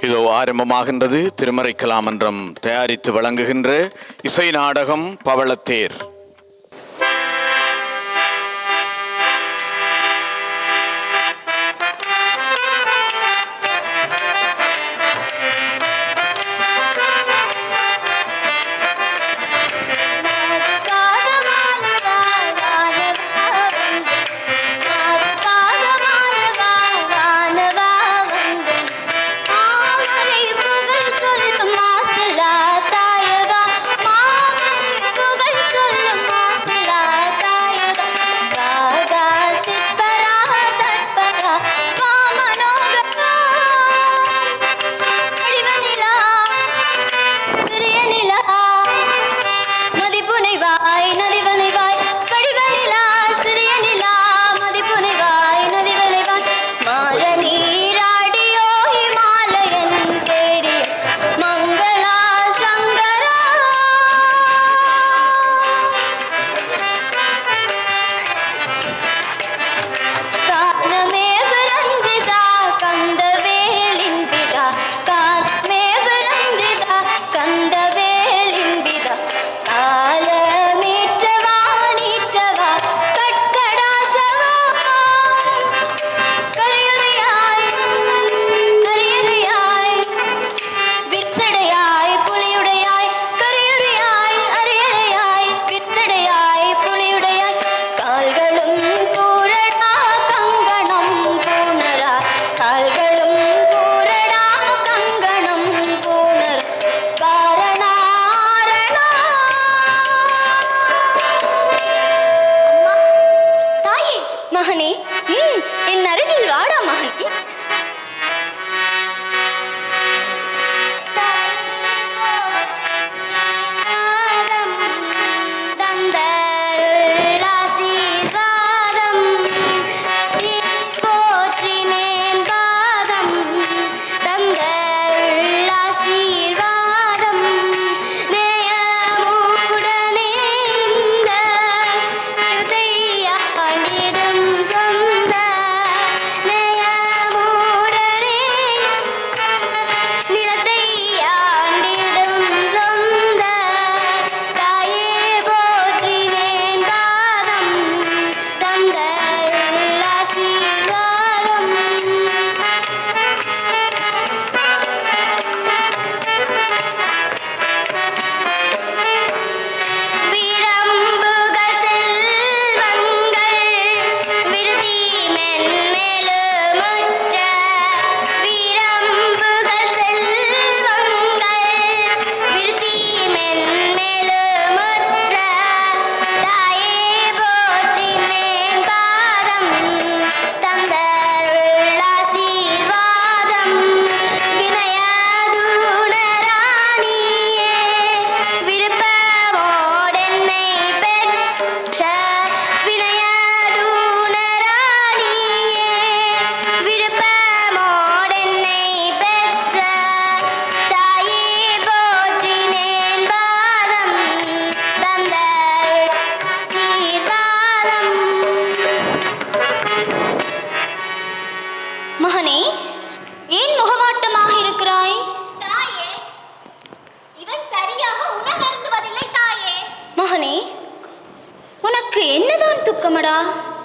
இதோ ஆரம்பமாகின்றது திருமறை கலாமன்றம் தயாரித்து வழங்குகின்ற இசை நாடகம் பவளத்தேர்.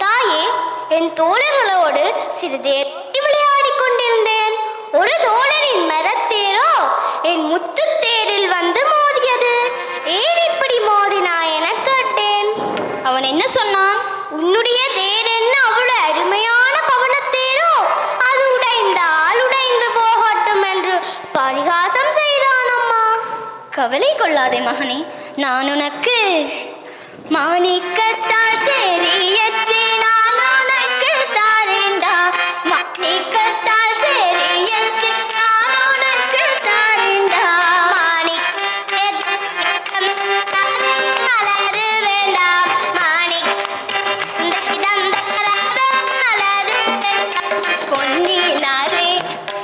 தாயே, என் தோழர்களோடு சிறிதே விளையாடிக் கொண்டிருந்தேன். ஒரு தோழரின் மரத்தேரோ என் முத்து தேரில் வந்து மோதியது. ஏன் இப்படி மோதினா என கேட்டேன். அவன் என்ன சொன்னான்? உன்னுடைய தேர் என்ன அவ்வளவு அருமையான பவளத்தேரோ, அது உடைந்தால் உடைந்து போகட்டும் என்று பரிகாசம் செய்தான். அம்மா, கவலை கொள்ளாதே மகனே, நான் உனக்கு மாணிக்கத்தால் தெரியற்றி நான் உனக்கு தாரேண்டா. மாணிக்கத்தால் தெரியற்றி நான் உனக்கு தாரேண்டா. மலரு வேண்டாம், மலரு பொன்னினாலே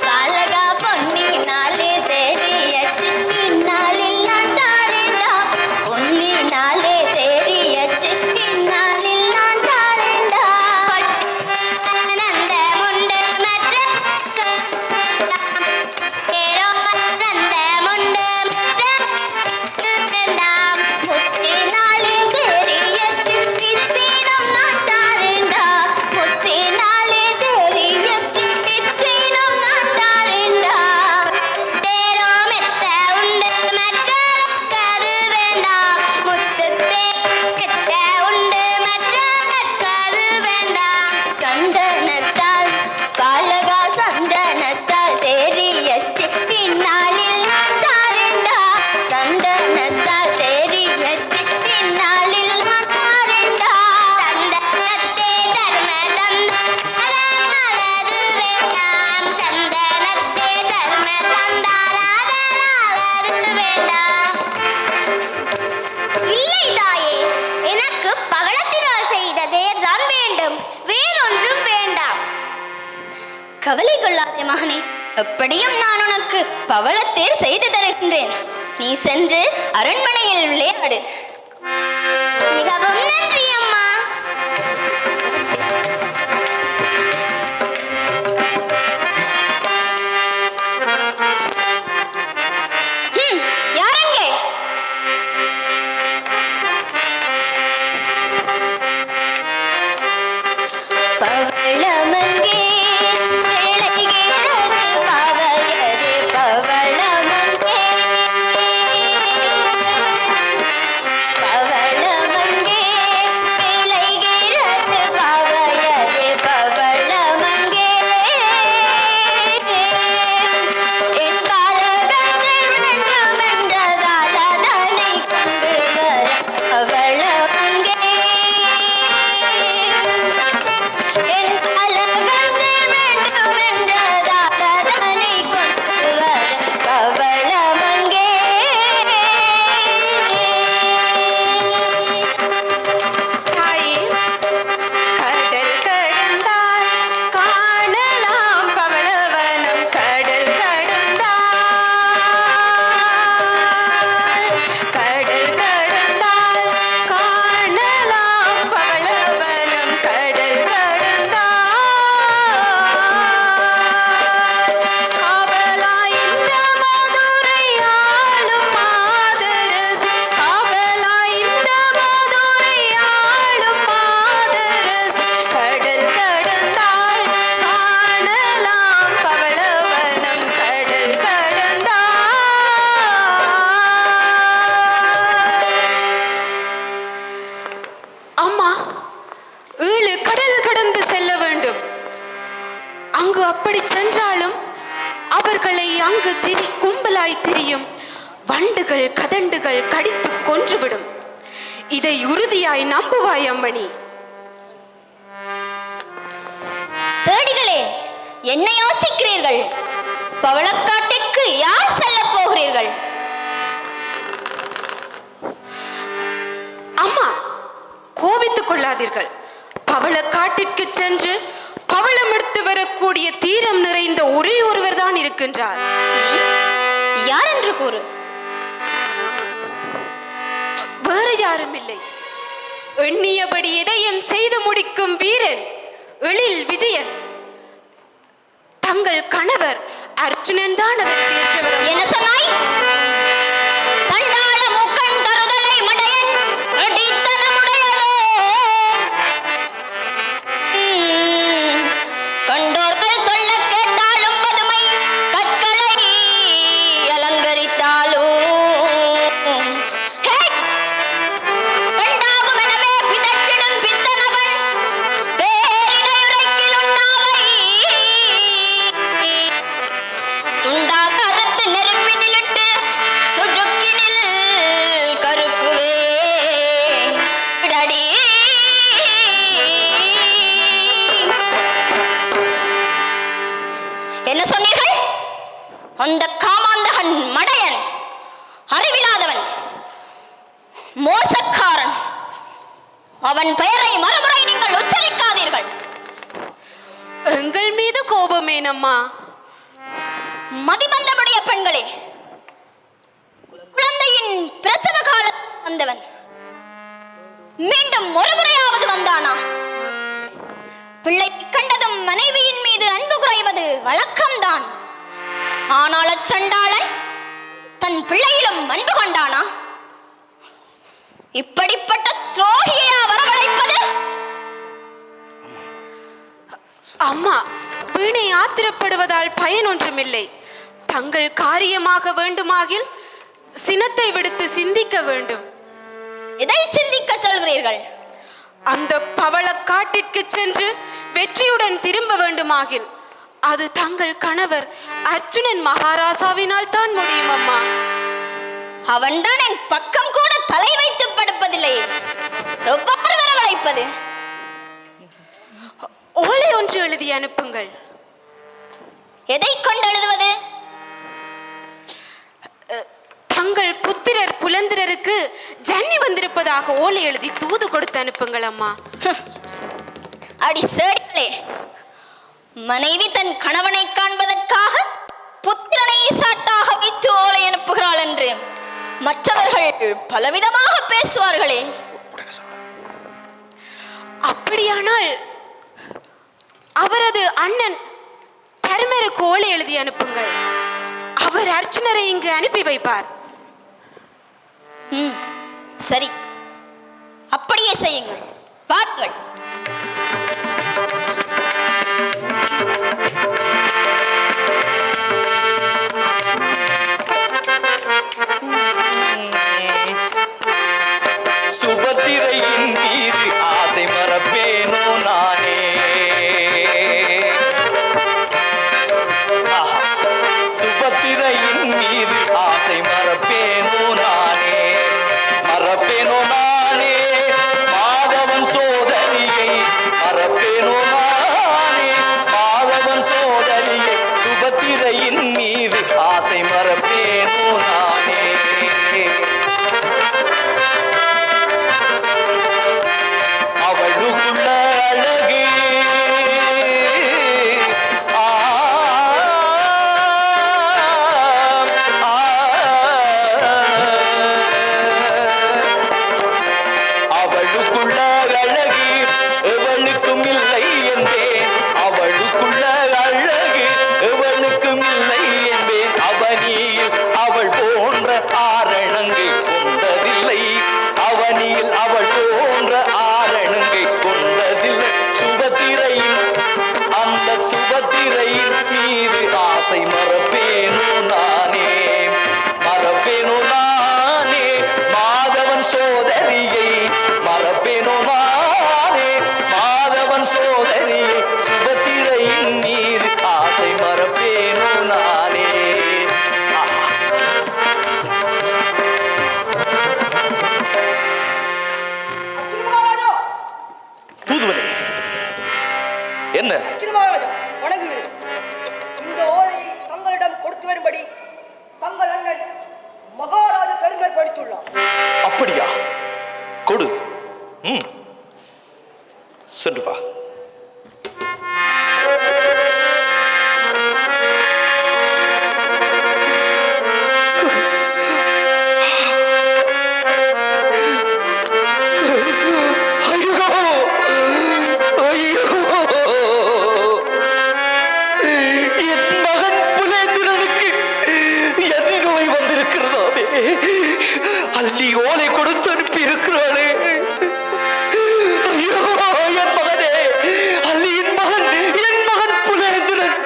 காலகா பொன்னினாலே தெரியற்றி பின்னாலில் நான் தாரேண்டா. பொன்னினாலே தெரியற்றி பின்னாலில் நான் தாரேண்டா. கவலைப்படாதே மகனே, எப்படியும் நான் உனக்கு பவளத்தேர் செய்து தருகின்றேன். நீ சென்று அரண்மனையில் விளையாடு. மிகவும் நன்றி அம்மா. யாரங்கே? பவளமங்கே விளைகிறது பவயரே பவளமங்கே, பவளமங்கே விளைகிறது பவயரே பவளமங்கே, என் காலகத்தில் வேண்டுமென்றதால் அதனை கொண்டு வர பவளமங்கே, என் கலகத்தில் வேண்டுமென்றதால் அதனை கொண்டு வர பவளமங்கே. தாயே, கடல் கடந்தால் காணலாம் பவளவனம், கடல் கடந்தால், கடல் கடந்தால் காணலாம் பவளவனம், கடல் கடந்தால், காவலாய் இந்த மதுரை ஆளும் மாதரசி, காவலாய் இந்த மதுரை ஆளும் மாதரசி, கடல் கடந்தால் காணலாம் பவளவனம், கடல் கடந்தால். அம்மா, 7 கடல் கடந்து செல்ல வேண்டும். அங்கு அப்படி சென்றாலும் அவர்களை அங்கு கும்பலாய் திரியும் வண்டுகள் கதண்டுகள் கடித்து கொன்றுவிடும். இதை உறுதியாய் நம்புவாய் அம்மணி. சேடிகளே, என்ன யோசிக்கிறீர்கள்? பவளக்காட்டிற்கு யார் செல்ல போகிறீர்கள்? அம்மா, கோபித்துக் கொள்ளாதீர்கள். பவளக்காட்டிற்கு சென்று பவளம் எடுத்து வரக்கூடிய தீரம் நிறைந்த ஒரே ஒருவர் தான் இருக்கின்றார். யார் என்று கூறு. வேறு யாரும் இல்லை. எண்ணியபடி எதையும் செய்து முடிக்கும் வீரன் எழில் விஜயன். தங்கள் கணவர் அர்ஜுனன் தான் அதற்கு ஏற்றவர். என்ன சொன்னாய்? சண்டாள மூக்கன் தருதலை மடையன் அடித்தனமுடையதோ. கண்டோர்கள் சொல்ல கேட்டாலும் பதுமை, கற்களை அலங்கரித்தாலும் பெண்டாகும் எனவே பிதற்றிடும் பித்தனவன் பேரிடையுரைக்கில் உண்ணாவை துண்டா கருத்து நெருப்பினிலிட்டு சுடுக்கினில் கருக்குவே விடடி. என்ன சொன்னீர்கள்? அந்த காமாந்தகன் மடையன், அறிவில்லாதவன், மோசக்காரன். அவன் பெயரை மறுமுறை நீங்கள் உச்சரிக்காதீர்கள். எங்கள் மீது கோபமேனம்மா? மதிமந்தமுடைய பெண்களே, குழந்தையின் பிரசவ காலத்தில் வந்தவன் மீண்டும் ஒரு முறையாவது வந்தானா? பிள்ளை கண்டதும் மனைவியின் மீது அன்பு குறைவது வழக்கம்தான். ஆனால் அச்சண்டாளன் தன் பிள்ளையிலும் அன்பு கொண்டானா? இப்படிப்பட்ட துரோகியா வரவழைப்பது? அம்மா, வீணை ஆத்திரப்படுவதால் பயன் ஒன்றுமில்லை. தங்கள் காரியமாக வேண்டுமாகில் சினத்தை விடுத்து சிந்திக்க வேண்டும். எதை சிந்திக்க சொல்கிறீர்கள்? அந்த பவளக்காட்டிற்கு சென்று வெற்றியுடன் திரும்ப வேண்டுமாகில் அது தங்கள் கணவர் அர்ஜுனன் மகாராசாவினால் தான் முடியும் அம்மா. அவன்தான் என் பக்கம் கூட தலை வைத்து படுப்பதில்லை. எவ்வாறு வரவழைப்பது? ஓலை ஒன்று எழுதி அனுப்புங்கள். எதை கொண்டு எழுதுவது? தங்கள் புத்திரர் புலந்திரருக்கு ஜன்னி வந்திருப்பதாக ஓலை எழுதி தூது கொடுத்து அனுப்புங்கள் அம்மா. அடி சேடிகளே, மனைவி தன் கணவனை காண்பதற்கு எதற்காக புத்திரனை சாட்டாக வைத்து ஓலை அனுப்புகிறாள் என்று மற்றவர்கள் பலவிதமாக பேசுவார்களே. அப்படியானால் அவரது அண்ணன் தர்மருக்கு ஓலை எழுதி அனுப்புங்கள். அவர் அர்ச்சுனரை இங்கு அனுப்பி வைப்பார். சரி, அப்படியே செய்யுங்கள். பாருங்கள். சுபத்திரையின் மீது ஆசை மறப்பேனோ நானே. சுபத்திரையின் மீது ஆசை மறப்பேனோ நானே. மறப்பேனோ நானே மாதவன் சோதரியை. மறப்பேனோ நானே மாதவன் சோதரியை. சுபத்திரையின் மீது ஆசை மறப்பேனோ நானே. அவளுக்குள்ள அழகு அவளுக்குள்ள அழகு எவளுக்கும் இல்லை என்பேன். அவளுக்குள்ள அழகு எவளுக்கும் இல்லை என்பேன். அவனியில் அவள் போன்ற ஆரணங்கை கொண்டதில்லை. அவனியில் அவள் போன்ற ஆரணங்கை கொண்டதில்லை. சுபத்திரையின் அந்த சுபத்திரையின் மீது ஆசை மறப்பேனோ நானே. மறப்பேனோ நானே மாதவன் சோதரியை. மறப்பேனோ நானே மாதவன் சோதரியை. சுபத்திரையின் மீது ஆசை மறப்பேனோ நானே. தூதுவனே, என்ன? வணங்குகிறேன். இந்த ஓலையை தங்களிடம் கொடுத்து வரும்படி தங்கள் அண்ணன் மகாராஜா தருமர் படித்துள்ளார். அப்படியா? கொடு. சென்று வா. அள்ளி ஓலை கொடுத்து அனுப்பி இருக்கிறாளே. ஐயோ, என் மகனே, அள்ளியின் மகன், என் மகன் புலேந்திரன்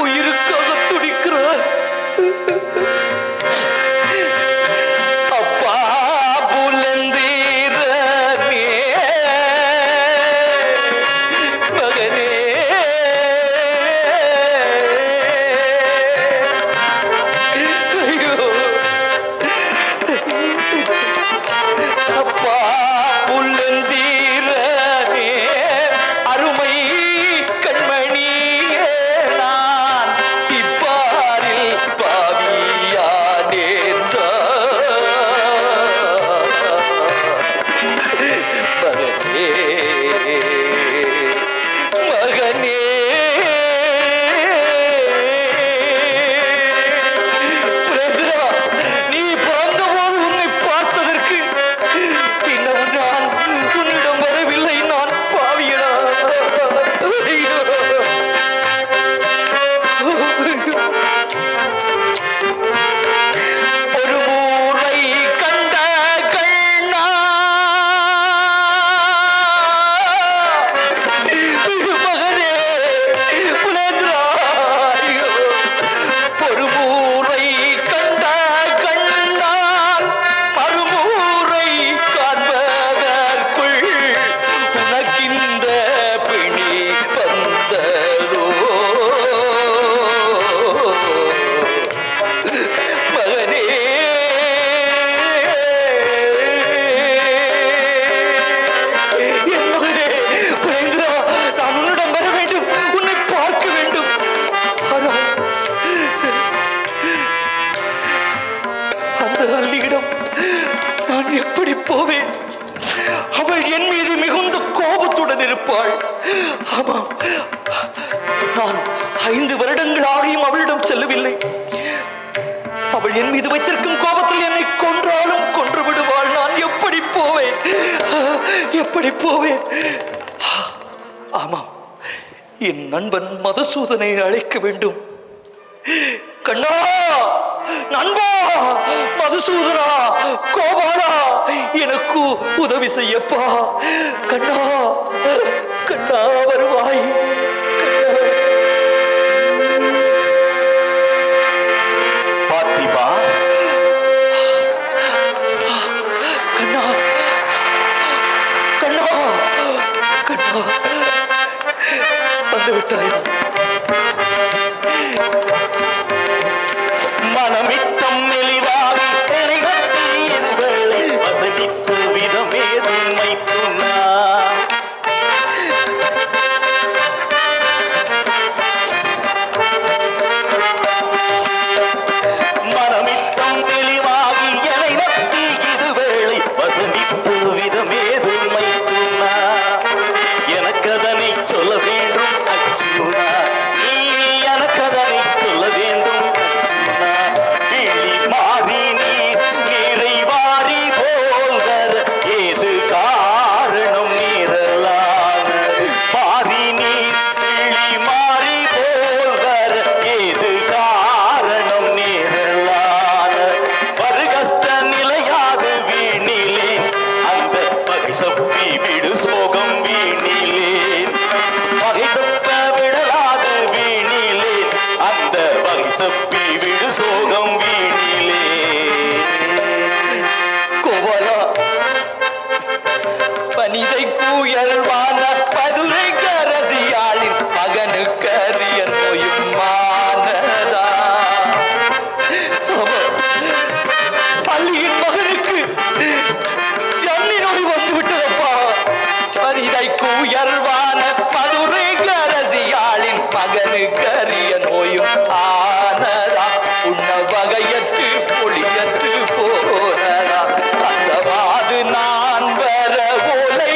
உயிருக்காக துடிக்கிறார். அப்பா புலேந்திரனே, மகனே, ஐயோ, அப்பா புல்லந்தீரனே, அருமை கண்மணியே, நான் இப்பாரில் பாவியானேன். மகனே, மகனே, புலேந்திரா, நீ பிறந்தபோது உன்னை பார்த்ததற்கு பின்னர் நான் உன்னிடம் வரவில்லை. நான் பாவியடா. ஐயோ. ஒரு முறை கண்ட கண்ணா மகனே, புலேந்திரா, ஐயோ. ஒரு முறை கண்ட கண்ணால் மறுமுறை காண்பதற்குள் உனக்கிந்த பிணி வந்ததோ. மகனே, என் மகனே, புலேந்திரா, நான் உன்னிடம் வர வேண்டும். உன்னை பார்க்க வேண்டும். ஆனால் அந்த அள்ளியிடம் நான் எப்படி போவேன்? அவள் என் மீது மிகுந்த கோபத்துடன் இருப்பாள். ஆமாம், நான் 5 வருடங்களாகியும் அவளிடம் செல்லவில்லை. அவள் என் மீது வைத்திருக்கும் கோபத்தில் என்னை கொன்றாலும் கொன்று விடுவாள். நான் எப்படி போவேன்? எப்படி போவேன்? ஆமாம், என் நண்பன் மதுசூதனை அழைக்க வேண்டும். கண்ணா, நண்பா, மதுசூதனா, கோபாலா, எனக்கு உதவி செய்யப்பா. கண்ணா, கண்ணா வருவாய். பார்த்திபா, கண்ணா, கண்ணா, கண்ணா, வந்து விட்டாயா? மனமித்தம் மெலிவாகி தெளிகத்தியது வேளை வசதித்து விதமேதும் வைத்துனா மனமித்தம் தெளிவாகி எனை நத்தி இது வேளை வசதித்து விதமேதும் வைத்துனா எனக்கதனை சொல்ல வேண்டும் அச்சுனா, நீ எனக்கதனை சொல்ல வேண்டும் அச்சுனா. கிளி மாறி நீரை வாரி போல்வர் ஏது காரணம் நீரலான மாறி நீர் கிளி மாறி போல்வர் ஏது காரணம் நீரலான பருகஷ்ட நிலையாது வீணிலேன் அந்த பகை சப்பி விடு சோகம் வீணிலேன் பகை சப்ப விடலாது வீணிலேன் அந்த பகை சப்பி விடு சோகம் வீணிலே. கோபாலா, பனிதை கூயல்வான பதுரை கரசியாளின் மகனுக்கு அரிய நோயும் மானதா. அள்ளியின் மகனுக்கு ஜன்னி நோய் வந்து விட்டதப்பா. பனிதை கூயல்வான பதுரை கரசியாளின் மகனுக்கு அரிய நோயும் ஆனதா. உன்ன வகையற்று பொலியற்று போனதா. அந்த வாது நான் வர ஓலை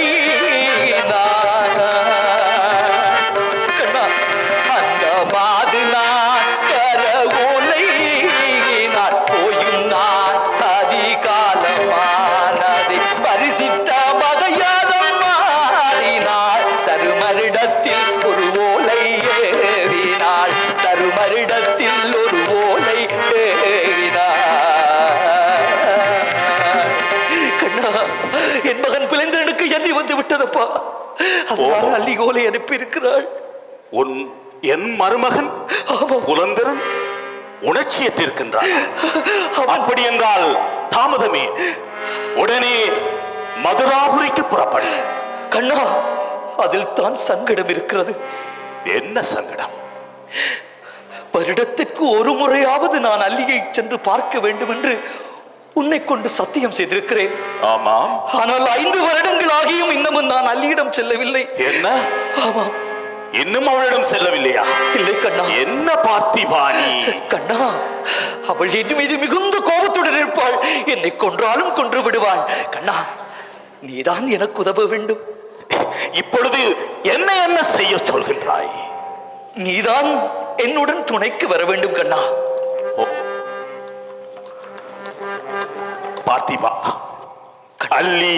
கண்ணா, அந்த வாது நான் வர ஓலை நான் போயும் நான் அதிகாலமானதை பரிசித்த மகையாதம் மாறினாள். தருமரிடத்தில் ஒரு ஓலை ஏறினாள். தருமரிடத்தில் ஒரு ஓலை ஏறினாள். கண்ணா, என் மகன் பிளந்தனுக்கு எண்ணி வந்து விட்டதப்பா. அதனால அள்ளி ஓலை அனுப்பி இருக்கிறாள். என் மருமகன் புலந்தரன் உணர்ச்சியற்றிருக்கின்றார். அப்படி என்றால் தாமதமே, உடனே மதுராபுரிக்கு புறப்படு. கண்ணா, அதில் தான் சங்கடம் இருக்கிறது. என்ன சங்கடம்? வருடத்திற்கு ஒரு முறையாவது நான் அல்லியை சென்று பார்க்க வேண்டும் என்று உன்னை கொண்டு சத்தியம் செய்திருக்கிறேன். ஆமாம். ஆனால் 5 வருடங்கள் ஆகியும் இன்னமும் நான் அல்லியிடம் செல்லவில்லை. என்ன? ஆமாம். இன்னும் அவளிடம் செல்லவில்லையா? இல்லை கண்ணா. என்ன பார்த்திபாணி? கண்ணா, அவள் என் மீது மிகுந்த கோபத்துடன் இருப்பாள். என்னை கொன்றாலும் கொன்று விடுவாள். கண்ணா, நீதான் எனக்கு உதவ வேண்டும். இப்பொழுது என்ன செய்ய சொல்கின்றாய்? நீதான் என்னுடன் துணைக்கு வர வேண்டும் கண்ணா. பார்த்திபா, அல்லி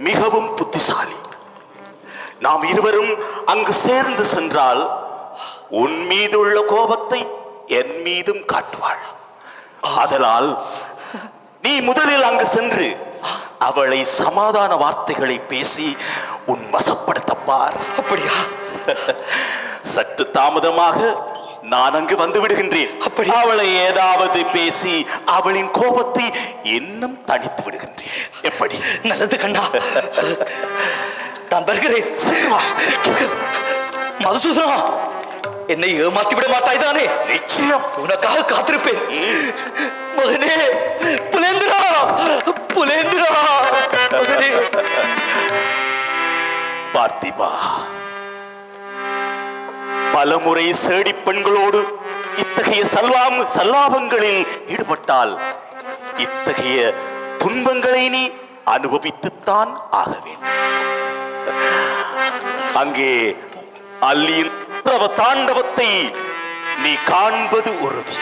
மிகவும் புத்திசாலி. நாம் இருவரும் அங்கு சேர்ந்து சென்றால் உன் மீதுள்ள கோபத்தை என் மீதும் காட்டுவாள். அதனால் நீ முதலில் அங்கு சென்று அவளை சமாதான வார்த்தைகளை பேசி உன் வசப்படுத்தப்பார். அப்படியா? சற்று தாமதமாக நான் அங்கு வந்து விடுகின்றேன். அவளை ஏதாவது பேசி அவளின் கோபத்தை இன்னும் தணித்து விடுகின்றேன். எப்படி? நல்லது கண்ணா, நான் வருகிறேன். மதுசூதனா, என்னை ஏமாற்றி விட மாட்டாய்தானே? நிச்சயம் உனக்காக காத்திருப்பேன். மகனே, புலேந்திரா, புலேந்திரா, மகனே. பார்த்திபா, பலமுறை சேடி பெண்களோடு இத்தகைய சல்லாபங்களில் ஈடுபட்டால் இத்தகைய துன்பங்களை நீ அனுபவித்துத்தான் ஆக வேண்டும். அங்கே அல்லியின் தாண்டவத்தை நீ காண்பது உறுதி.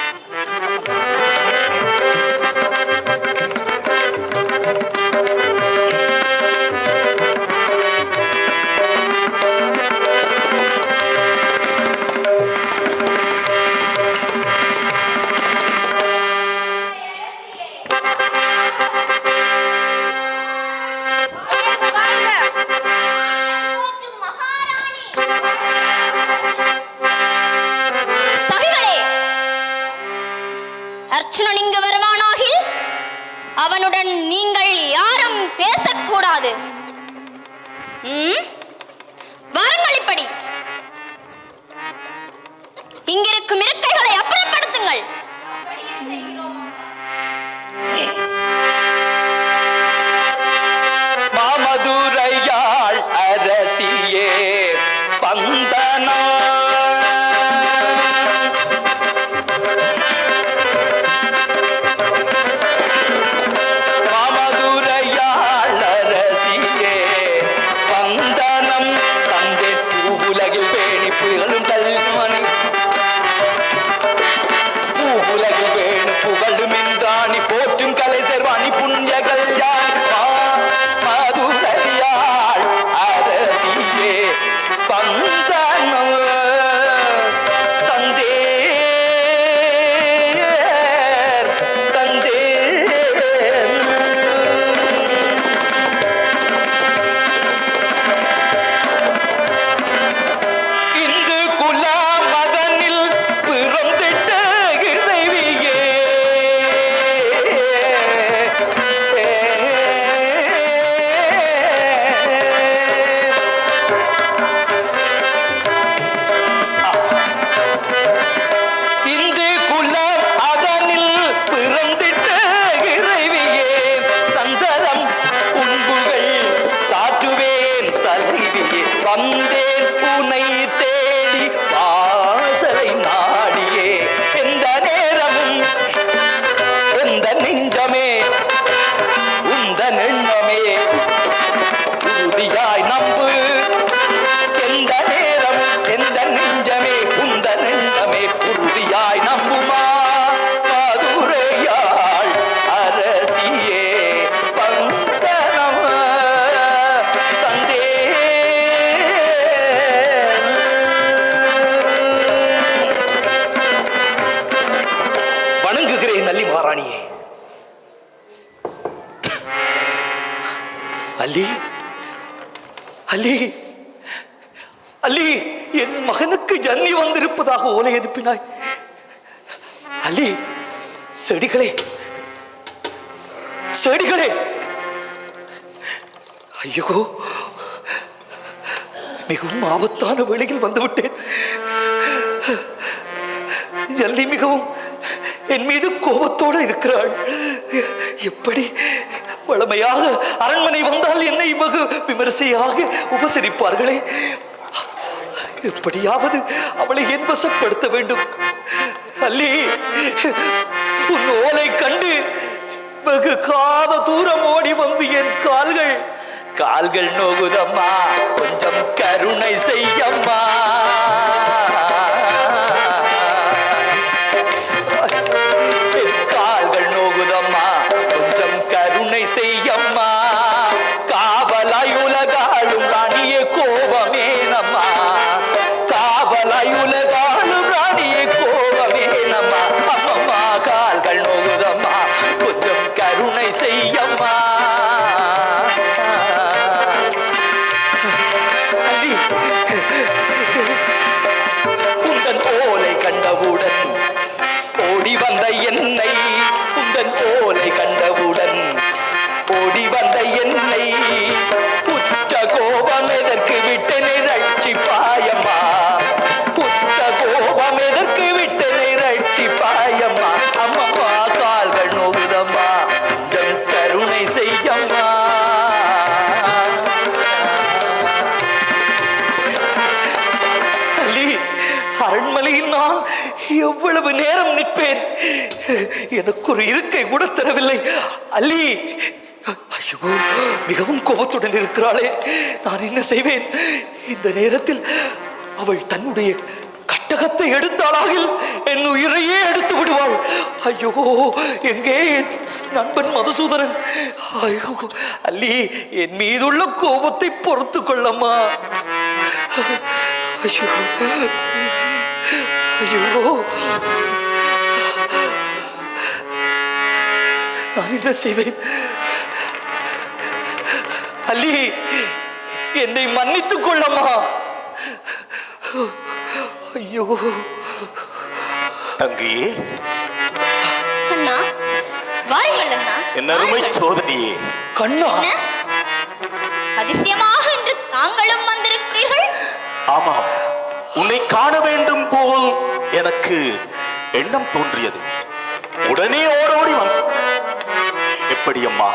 அர்ச்சுனன் இங்கு வருவானாகில் அவனுடன் நீங்கள் யாரும் பேசக்கூடாது. வாருங்கள், இப்படி இங்கிருக்கும் இருக்கைகளை அப்புறப்படுத்துங்கள். மாமதுரையாள் அரசியே பந்தனா அல்லி, அல்லி, அல்லி, என் மகனுக்கு ஜன்னி வந்திருப்பதாக ஓலை அனுப்பினாய். அல்லி, செடிகளே, செடிகளே, ஐயோ, மிகவும் ஆபத்தான வேளையில் வந்துவிட்டேன். ஜல்லி மிகவும் என் மீது கோபத்தோடு இருக்கிறாள். எப்படி வளமையாக அரண்மனை வந்தால் என்னை வெகு விமரிசையாக உபசரிப்பார்களே, எப்படியாவது அவளை என் வசப்படுத்த வேண்டும். அல்லி, உன் ஓலை கண்டு வெகு காத தூரம் ஓடி வந்து என் கால்கள் நோகுதம்மா, கொஞ்சம் கருணை செய்யம்மா. செய்யம்மா, காவலாய் உலகாளும் ராணியே கோபமேனம்மா, காவலாய் உலகாளும் ராணியே கோபமேனம்மா. அம்மம்மா, கால்கள் நோகுதம்மா, கொஞ்சம் கருணை செய்யம்மா. உந்தன் ஓலை கண்டவுடன் ஓடி வந்த என்னை, உந்தன் ஓலை கண்டவுடன் ஓடி வந்த என்னை உச்ச கோபம் எதற்கு விட்டனை ரட்சிப்பாயம்மா, உச்ச கோபம் எதற்கு விட்டனை ரட்சிப்பாயம்மா. அம்மம்மா, கால்கள் நோகுதம்மா, கொஞ்சம் கருணை செய்யம்மா. அல்லி, அரண்மனையில் நான் எவ்வளவு நேரம் நிற்பேன், எனக்கு ஒரு இருக்கை கூட தரவில்லை. அல்லி, ஐயோ, மிகவும் கோபத்துடன் இருக்கிறாளே, நான் என்ன செய்வேன்? இந்த நேரத்தில் அவள் தன்னுடைய கட்டகத்தை எடுத்தாளாகில் என் உயிரையே எடுத்து விடுவாள். ஐயோ, எங்கே என் நண்பன் மதுசூதனன்? ஐயோ அல்லி, என் மீதுள்ள கோபத்தை பொறுத்து கொள்ளம்மா. ஐயோ ஐயோ, நான் என்ன செய்வேன்? அல்லி, என்னை மன்னித்துக் கொள்ளம்மா. ஐயோ தங்கையே, அண்ணா வாருங்கள் அண்ணா. என் அருமை சோதனையே. கண்ணா, என்ன? அதிசயமாக இன்று தாங்களும் வந்திருக்கிறீர்கள். ஆமாம், உன்னை காண வேண்டும் போல் எனக்கு எண்ணம் தோன்றியது. உடனே ஓடோடி வந்து. எப்படி அம்மா,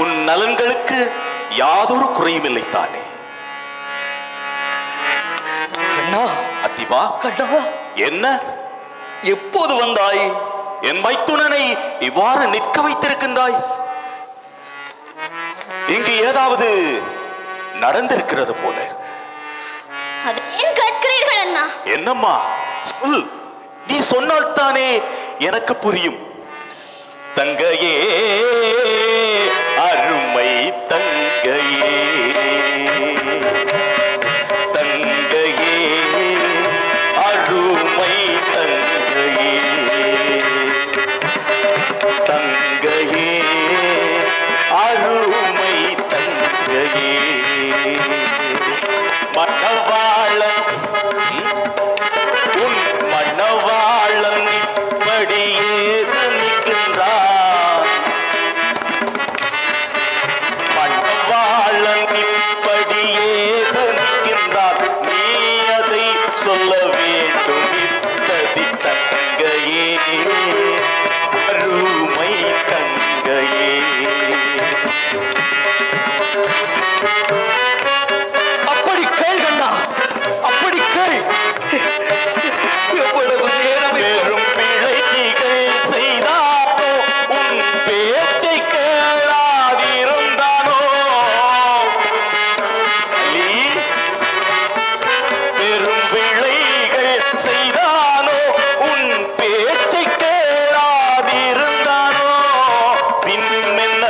உன் நலன்களுக்கு யாதொரு குறையும் இல்லை தானே? கண்ணா, அத்திவா, கண்ணா, என்ன எப்போது வந்தாய்? என் மைத்துனனை இவ்வாறு நிற்க வைத்திருக்கின்றாய்? இங்கு ஏதாவது நடந்திருக்கிறது போல. அது ஏன் கேட்கிறீர்கள் அண்ணா? என்னம்மா சொல், நீ சொன்னால் தானே எனக்கு புரியும். தங்கையே, அருமை தங்கையே, தங்கையே, அருமை தங்கையே, தங்கையே, அருமை தங்கையே, மணவாளன் உன் மணவாளன் இப்படியேது நிற்கின்றான். மணவாளன் இப்படியேது நிற்கின்றான். நீ அதை சொல்ல வேண்டும். இத்ததி தங்கையே, அருமை தங்கையே. அப்படி கேள் கண்ணா, அப்படி கேள். எவ்வளவு நேரம் பெரும் பிழைகள் செய்தானோ, உன் பேச்சை கேளாதிருந்தானோ? அல்லி, பெரும் பிழைகள் செய்தானோ, உன் பேச்சை கேளாதிருந்தானோ? பின்னும் என்ன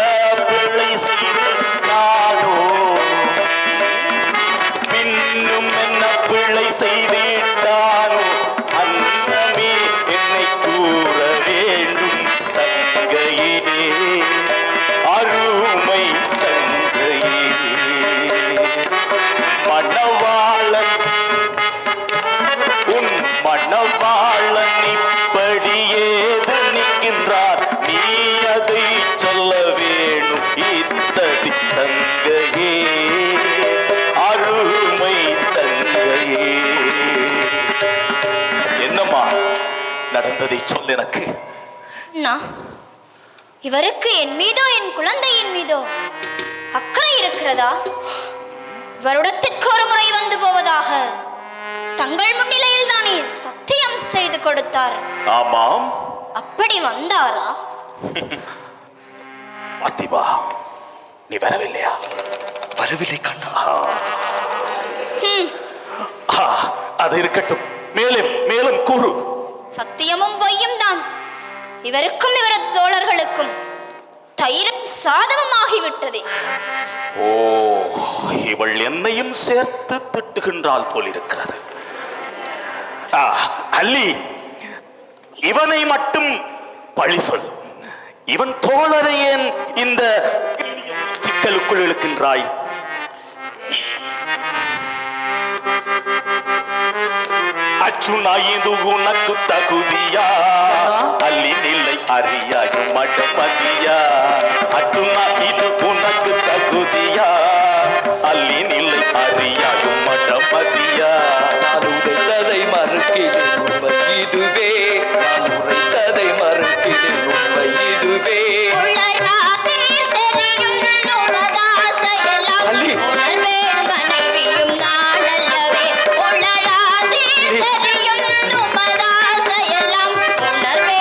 பிழை செய்தானோ? பின்னும் என்ன பிழை செய்திட்டானோ? அன்னமே என்னை கூற வேண்டும். தங்கையே, அருமை தங்கையே, மணவாளன் உன் மணவாளன் இப்படியேது நிற்கின்றார். நீ அதை சொல்ல வேணும். இத்ததி தங்கையே, அருமை தங்கையே. என்னம்மா நடந்ததை சொல் எனக்கு. அண்ணா, இவருக்கு என் மீதோ என் குழந்தையின் மீதோ அக்கறை இருக்கிறதா? வருடத்திற்கு ஒரு முறை வந்து போவதாக தங்கள் முன்னிலையில் தானே சத்தியம் செய்து கொடுத்தார். ஆமாம், அப்படி வந்தாரா? பார்த்திபா, நீ வரவில்லையா? வரவில்லை கண்ணா. ஆ, அது இருக்கட்டும். மேலும் மேலும் கூறு. சத்தியமும் பொய்யும் தான். இவருக்கும் இவரது தோழர்களுக்கும் தயிரும் சாதகமாகிவிட்டது. ஓ, இவள் என்னையும் சேர்த்து திட்டுகின்றாள் போலிருக்கிறது. அல்லி, இவனை மட்டும் பழி சொல். இவன் தோழரை ஏன் இந்த சிக்கலுக்குள் இழுக்கின்றாய்? அச்சுனா இது உனக்கு தகுதியா? அல்லி நிலை அறியாயும் மடமதியா? அச்சுனா இது உனக்கு தகுதியா? அல்லி நிலை அறியாயும் மடமதியா? நான் உதைத்ததை மறுக்கிறேன், உண்மை இதுவே. நான் உரைத்ததை மறுக்கிறேன், உண்மை இதுவே. உளராதீர் தெரியும் நுமதாசையெல்லாம் அல்லி. உணர்வேன் மனைவியும் நானல்லவே. உளராதீர் தெரியும் நுமதாசையெல்லாம் உணர்வேன்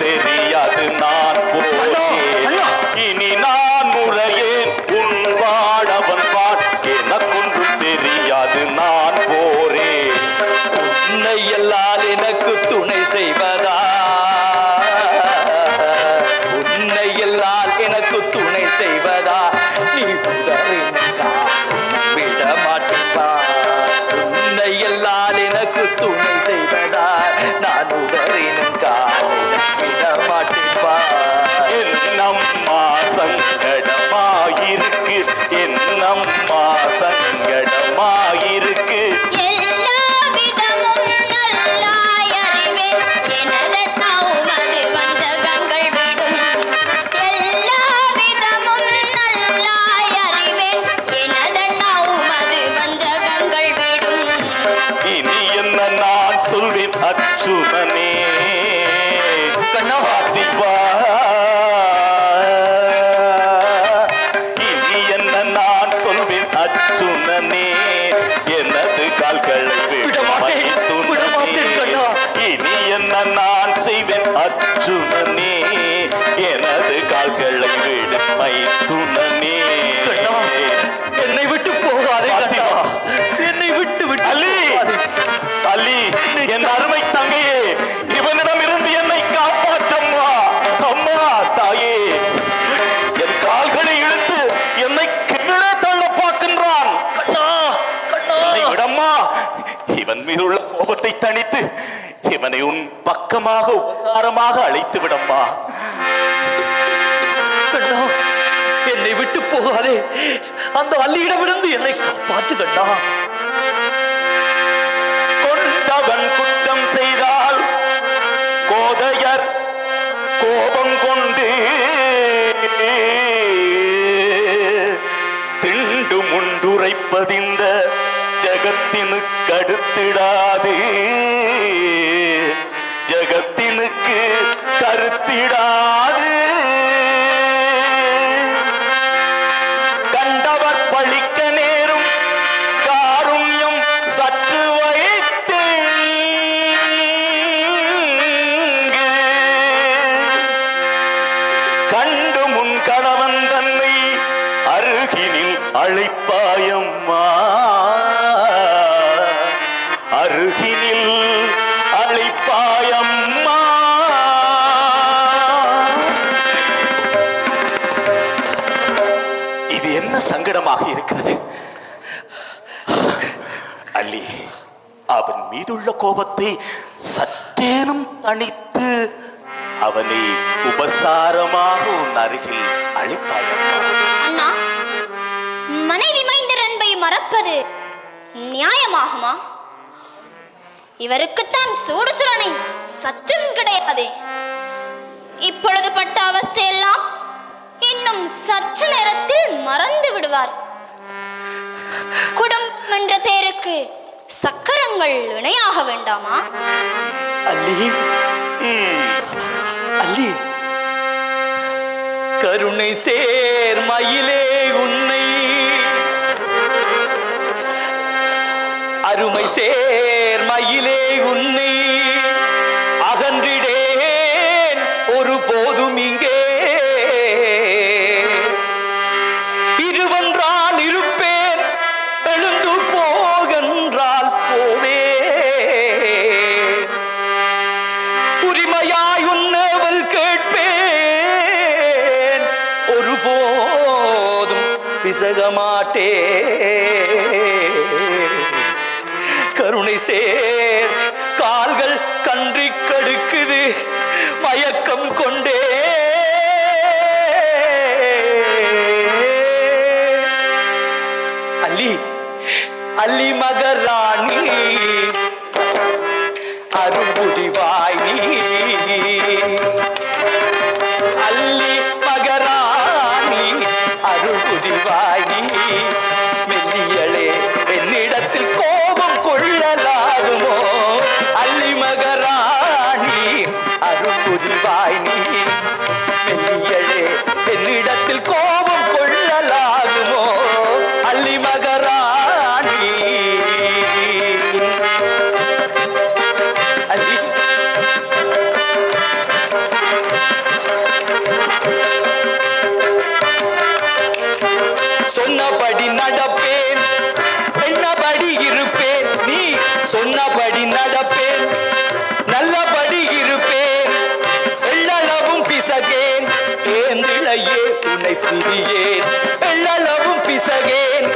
தெரியாது நான் போனேன். இனி நான் முறையேன் உன் வாழவன் பார் எனக்கொன்றும் தெரியாது நான் போறேன். உன்னை எல்லால் எனக்கு துணை செய்வதா, உன்னை எல்லால் எனக்கு துணை செய்வதா, நீ விட மாட்டேன்பா. உன்னை எல்லால் எனக்கு துணை செய்வதா, நான் உடறினும் காலை விட மாட்டேன்பா. என்னம்மா சங்கடமாயிருக்கு, என்னம்மா சங்கடமாயிருக்கு. எல்லா விதமும் நல்லாய் அறிவேன் எனதென்னா உமது வஞ்சகங்கள் விடும். எல்லா விதமும் நல்லாய் அறிவேன் எனதென்னா உமது வஞ்சகங்கள் விடும். இனி என்ன நான் சொல்வேன் அச்சுதனே கண்ணவாத்திவா. இனி என்ன நான் சொல்வேன் அச்சுதனே எனது கால்களை விட மாட்டேன் கண்ணா. இனி என்ன நான் செய்வேன் அச்சுதனே எனது கால்களை விடு மைத்துனனே. கண்ணா, என்னை விட்டு போகாதே கண்ணா, என்னை விட்டு விட்டு அலி, போகாதே. அலி, என் அருமை தங்கையே, இவனிடம் இருந்து என்னை காப்பாற்றம்மா. அம்மா, தாயே, என் கால்களை இழுத்து என்னை கீழே தள்ள பார்க்கின்றான். கண்ணா, கண்ணா, என்னை விடம்மா. இவன் மீது உள்ள கோபத்தை தணித்து இவனை உன் பக்கமாக உபசாரமாக அழைத்து விடம்மா. கண்ணா, என்னை விட்டு போகாதே. அந்த அள்ளியிடமிருந்து என்னை காப்பாற்று கண்ணா. கொண்டவன் குற்றம் செய்தால் கோதையர் கோபம் கொண்டு திண்டு முண்டுரைப்பதிந்த ஜகத்தினுக்கு அடுத்திடாது, ஜகத்தினுக்கு கருத்திடாது. கண்டவர் பழிக்க நேரும் காருண்யம் சற்று வைத்து கண்டு முன் கணவன் தன்னை அருகினில் அழைப்பாயம்மா, அருகினில் அழைப்பாயம்மா. இது என்ன சங்கடமாக இருக்கிறது அல்லி. அவன் மீதுள்ள கோபத்தை சற்றேனும் தணித்து அவனை உபசாரமாக உன் அருகில் அழைப்பாயம்மா. அண்ணா, மனைவி மைந்தர் அன்பை மறப்பது நியாயமாகுமா? இவருக்குத்தான் சூடு சுரணை சற்றும் கிடையாது. இப்பொழுது பட்ட அவஸ்தையெல்லாம் இன்னும் சற்று நேரத்தில் மறந்து விடுவார். குடும்பம் என்ற தேருக்கு சக்கரங்கள் இணையாக வேண்டாமா? அல்லி, அல்லி, கருணை சேர் மயிலே உன்னை, அருமை சேர் மயிலே உன்னை அகன்றிடேன் ஒரு போதும் இங்கே. இருவென்றால் இருப்பேன், எழுந்து போகென்றால் போவே. உரிமையாய் உன்னவள் கேட்பேன், ஒருபோதும் பிசக மாட்டேன். கருணை சேர் கால்கள் கன்றி கடுக்குது, மயக்கம் கொண்டே. அல்லி, அல்லி மகராணி, அருள்புரிவாய் நீ. அல்லி மகராணி, அருள்புரிவாய் நீ. மெல்லியளே, என்னிடத்தில் கோபம் கொள்ளலாகுமோ? அல்லி மகராணி, அருள்புரிவாய் நீ. மெல்லியளே, என்னிடத்தில் கோபம் கொள்ளலாகுமோ? அல்லி மகராணி, அல்லி பிரியேன், எள்ளளவும் பிசகேன்,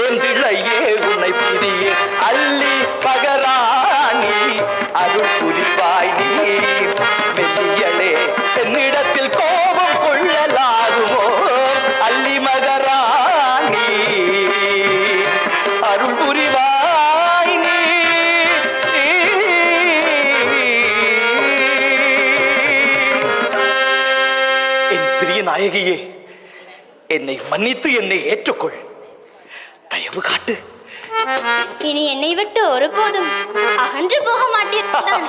ஏந்திழையே உன்னை பிரியேன். அல்லி மகராணி அருள் புரிவாய் நீ, மெல்லியளே என்னிடத்தில் கோபம் கொள்ளலாகுமோ? அல்லி மகராணி அருள் புரிவாய் நீ. என் பிரிய நாயகியே, என்னை மன்னித்து என்னை ஏற்றுக்கொள், தயவு காட்டு. இனி என்னை விட்டு ஒருபோதும் அகன்று போக மாட்டீர்கள்.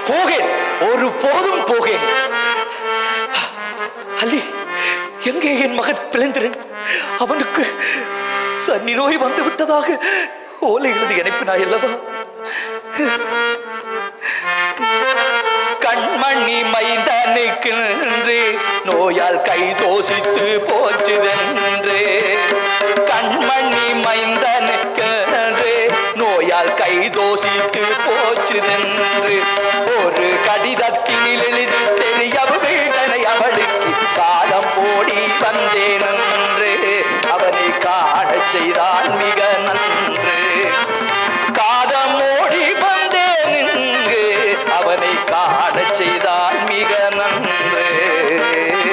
போகேன், ஒரு போதும் போகேன். அல்லி, எங்கே என் மகன் பிளந்திரன்? அவனுக்கு சன்னி நோய் வந்து விட்டதாக ஓலை எழுதி அனுப்பினாய் அல்லவா? கண்மணி மைந்தனுக்கு நோயால் கை தோசித்து போச்சுதென்று, கண்மணி மைந்தனுக்கு நோயால் கை தோசித்து போச்சுதென்று ஒரு கடிதத்தில் எழுதி தெரியவில்லை அவளுக்கு காலம் ஓடி வந்தேன் என்று அவனை காண செய்தான் மிக நன்று. காதம் ஓடி வந்தேன் என்று அவனை காண செய்தான் மிக நன்று.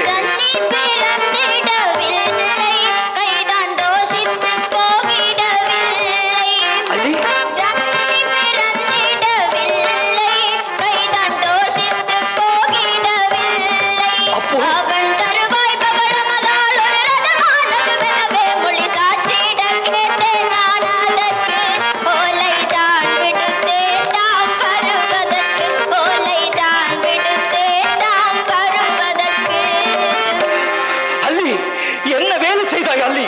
தன்னை பிறந்திடவில்லை, கைதான் தோஷித்து போகிடவில்லை. அல்லி, தன்னை பிறந்திடவில்லை, கைதான் தோஷித்து போகிடவில்லை. அப்போ? அவன் தருவாய் பவளமதால் ஒரு ரதமானதுவெனவே மொழி சாற்றிட கேட்டேன் நான் அதற்கு. ஓலைதான் விடுத்தேண்டாம் வருவதற்கு, ஓலைதான் விடுத்தேண்டாம் வருவதற்கு. அல்லி, என்ன வேலை செய்தாய் அல்லி?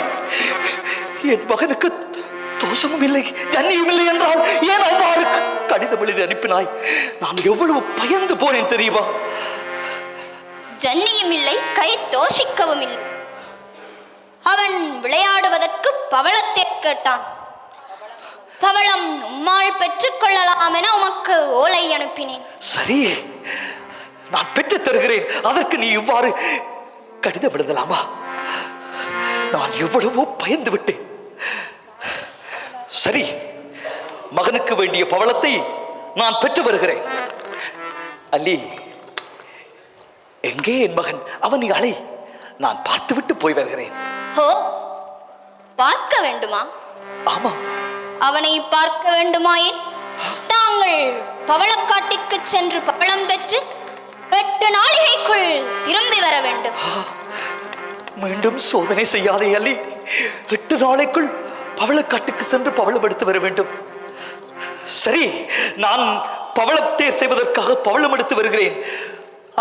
என் மகனுக்கு தோஷமும் இல்லை, ஜன்னியும் இல்லை என்றால் ஏன் அவ்வாறு கடிதம் எழுதி அனுப்பினாய்? நான் எவ்வளவு பயந்து போனேன் தெரியுமா? ஜன்னியும் இல்லை, கை தோஷிக்கவும் இல்லை. அவன் விளையாடுவதற்கு பவளத்தை கேட்டான். பவளம் உம்மால் பெற்றுக்கொள்ளலாம் என உமக்கு ஓலை அனுப்பினேன். சரி, நான் பெற்றுத் தருகிறேன். அதற்கு நீ இவ்வாறு கடிதம் எழுதலாமா? நான் எவ்வளவோ பயந்து விட்டேன். சரி, மகனுக்கு வேண்டிய பவளத்தை நான் பெற்று வருகிறேன். அல்லி, எங்கே என் மகன்? அவனை அழை, நான் பார்த்துவிட்டு போய் வருகிறேன். ஹோ, பார்க்க வேண்டுமா? ஆமாம். அவனை பார்க்க வேண்டுமாயின் தாங்கள் பவளக்காட்டிற்கு சென்று பவளம் பெற்று 8 நாளிகைக்குள் திரும்பி வர வேண்டும். மீண்டும் சோதனை செய்யாதே அல்லி. 8 நாளைக்குள் பவளக்காட்டுக்கு சென்று பவளம் எடுத்து வர வேண்டும். சரி, நான் பவளத்தை செய்வதற்காக பவளம் எடுத்து வருகிறேன்.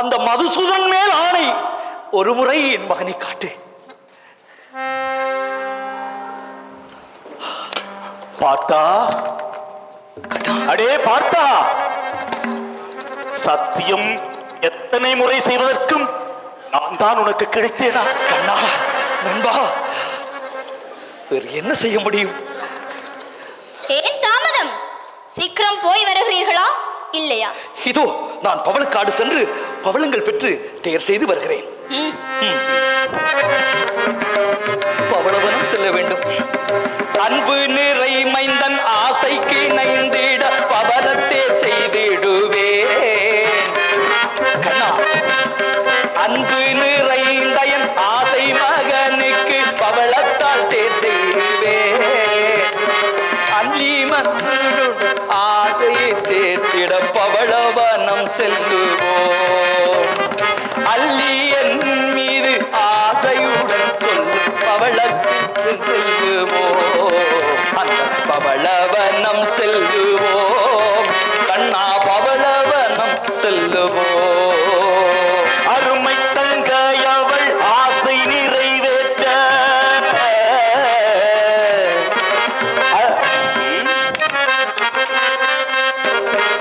அந்த மதுசூதன் மேல் ஆணை, ஒரு முறை என் மகனை காட்டு. பார்த்தா, அடே பார்த்தா, சத்தியம் எத்தனை முறை செய்வதற்கும் நான் தான் உனக்கு கிடைத்தேனா? கண்ணா, நண்பா, வேறு என்ன செய்ய முடியும்? ஏன் தாமதம்? சீக்கிரம் போய் வருகிறீர்களா இல்லையா? இதோ நான் பவளக்காடு சென்று பவளங்கள் பெற்று தேர் செய்து வருகிறேன். பவளவனம் செல்ல வேண்டும். அன்பு நிறை மைந்தன் ஆசைக்கு நைந்திட பவளத்தே செய்திடுவேன். கண்ணா, அன்பு நிறைந்த என் ஆசை மகனுக்கு பவளத்தால் தேர் செய்வேன். அள்ளி மன்னுடன் ஆசையை தேர்த்திட பவளவனம் செல்லுவோம். அள்ளி என் மீது ஆசையுடன் சொல்லு பவளத்துக்கு செல்லுவோம். அந்த பவளவனம் செல்லுவோம். கண்ணா, பவளவனம் செல்லுவோம். அருமை தங்கையவள் ஆசை நிறைவேற்ற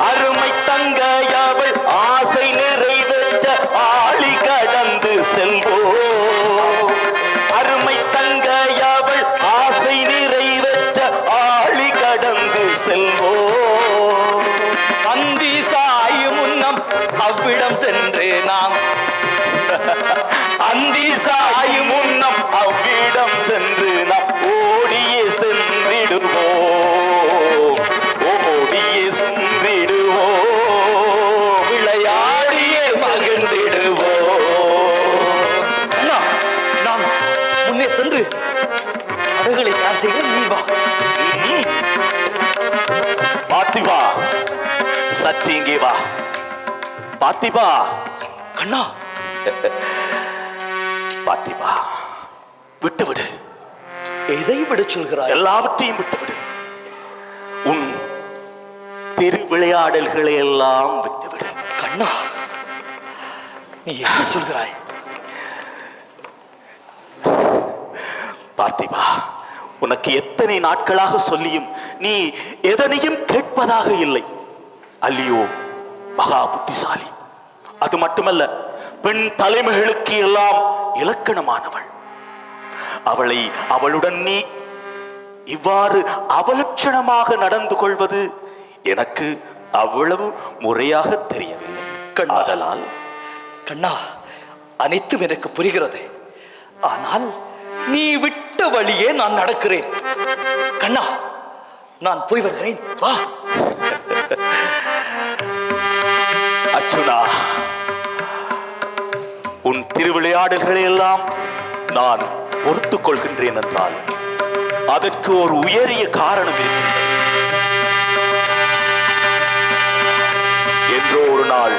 அருமை தங்கையவள் ஆசை நிறைவேற்ற ஆழி கடந்து செல்வோம். அருமை தங்கையவள் ஆசை நிறைவேற்ற ஆழி கடந்து செல்வோம். அந்தி சாயும் முன்னம் அவ்விடம் சென்று நாம் அந்தி சாயும் முன்னம் அவ்விடம் சென்று நாம் ஓடியே சென்றிடுவோம், ஓடியே சென்றிடுவோம், விளையாடியே மகிழ்ந்திடுவோம். அண்ணா, நான் முன்னே சென்று படகுகளை தயார் செய்கிறேன், நீ வா. பார்த்திபா, சற்று இங்கே வா. பார்த்திபா, கண்ணா, பார்த்திபா, விட்டுவிடு. எதை விட சொல்கிறாய்? எல்லாவற்றையும் விட்டுவிடு. உன் திருவிளையாடல்களை எல்லாம் விட்டுவிடு. கண்ணா, நீ என்ன சொல்கிறாய்? பார்த்திபா, உனக்கு எத்தனை நாட்களாக சொல்லியும் நீ எதனையும் கேட்பதாக இல்லை. அல்லியோ மகா புத்திசாலி. அது மட்டுமல்ல, பெண் தலைமைகளுக்கு எல்லாம் இலக்கணமானவள். அவளை அவளுடன் நீ இவ்வாறு அவலட்சணமாக நடந்து கொள்வது எனக்கு அவ்வளவு முறையாக தெரியவில்லை. ஆதலால் கண்ணா, அனைத்தும் எனக்கு புரிகிறது. ஆனால் நீ விட்ட வழியே நான் நடக்கிறேன். கண்ணா, நான் போய் வருகிறேன், வா. அர்ச்சுனா, உன் திருவிளையாடல்களை எல்லாம் நான் பொறுத்துக் கொள்கின்றேன் என்றால் அதற்கு ஒரு உயரிய காரணம் இருக்கின்றது. என்றோ ஒரு நாள்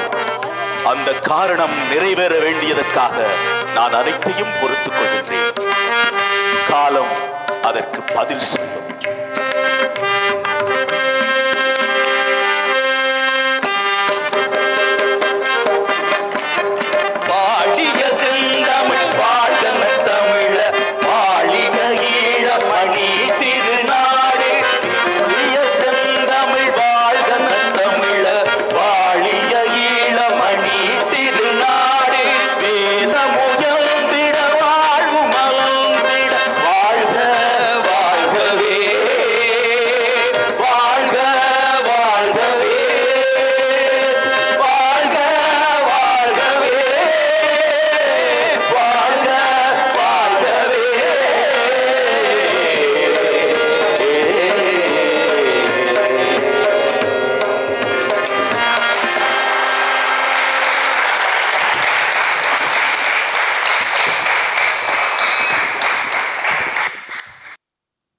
அந்த காரணம் நிறைவேற வேண்டியதற்காக நான் அனைத்தையும் பொறுத்துக் கொள்கின்றேன். காலம் அதற்கு பதில் சொல்லும்.